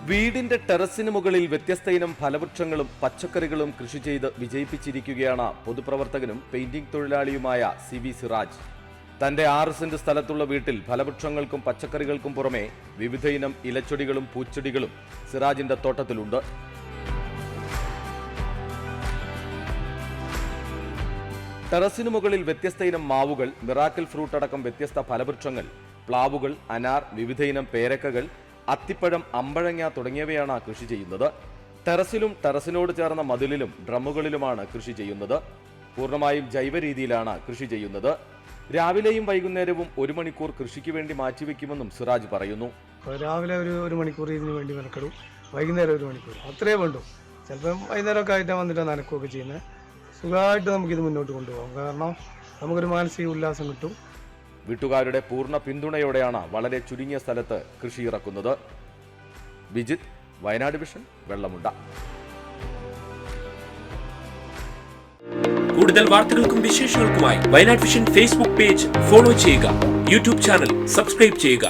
വീടിന്റെ ടെറസിന് മുകളിൽ വ്യത്യസ്ത ഇനം ഫലവൃക്ഷങ്ങളും പച്ചക്കറികളും കൃഷി ചെയ്ത് വിജയിപ്പിച്ചിരിക്കുകയാണ് പൊതുപ്രവർത്തകനും പെയിന്റിംഗ് തൊഴിലാളിയുമായ CV സിറാജ്. തന്റെ 6 സെന്റ് സ്ഥലത്തുള്ള വീട്ടിൽ ഫലവൃക്ഷങ്ങൾക്കും പച്ചക്കറികൾക്കും പുറമെ വിവിധ ഇനം ഇലച്ചെടികളും പൂച്ചെടികളും സിറാജിന്റെ തോട്ടത്തിലുണ്ട്. ടെറസിന് മുകളിൽ വ്യത്യസ്ത ഇനം മാവുകൾ, മിറാക്കിൾ ഫ്രൂട്ട് അടക്കം വ്യത്യസ്ത ഫലവൃക്ഷങ്ങൾ, പ്ലാവുകൾ, അനാർ, വിവിധ ഇനം പേരക്കകൾ, അത്തിപ്പഴം, അമ്പഴങ്ങ തുടങ്ങിയവയാണ് കൃഷി ചെയ്യുന്നത്. ടെറസിലും ടെറസിനോട് ചേർന്ന മതിലിലും ഡ്രമ്മുകളിലുമാണ് കൃഷി ചെയ്യുന്നത്. പൂർണ്ണമായും ജൈവ രീതിയിലാണ് കൃഷി ചെയ്യുന്നത്. രാവിലെയും വൈകുന്നേരവും 1 മണിക്കൂർ കൃഷിക്ക് വേണ്ടി മാറ്റിവെക്കുമെന്നും സിറാജ് പറയുന്നു. രാവിലെ ഒരു മണിക്കൂർ ഇതിന് വേണ്ടി മെനക്കെടും, വൈകുന്നേരം 1 മണിക്കൂർ, അത്രേ വേണ്ടു. ചിലപ്പം വൈകുന്നേരമൊക്കെ ആയിട്ടാണ് വന്നിട്ട് നനക്കുകയൊക്കെ ചെയ്യുന്നത്. സുഖമായിട്ട് നമുക്കിത് മുന്നോട്ട് കൊണ്ടുപോകാം. കാരണം നമുക്കൊരു മാനസിക ഉല്ലാസം കിട്ടും. വീട്ടുകാരുടെ പൂർണ്ണ പിന്തുണയോടെയാണ് വളരെ ചുരുങ്ങിയ സ്ഥലത്ത് കൃഷി ഇറക്കുന്നത്. വിജിത്, വയനാട് വിഷൻ, വെള്ളമുണ്ട. കൂടുതൽ വാർത്തകൾക്കും വിശേഷങ്ങൾക്കുമായി Wayanad vision Facebook page follow ചെയ്യുക. യൂട്യൂബ് ചാനൽ സബ്സ്ക്രൈബ് ചെയ്യുക.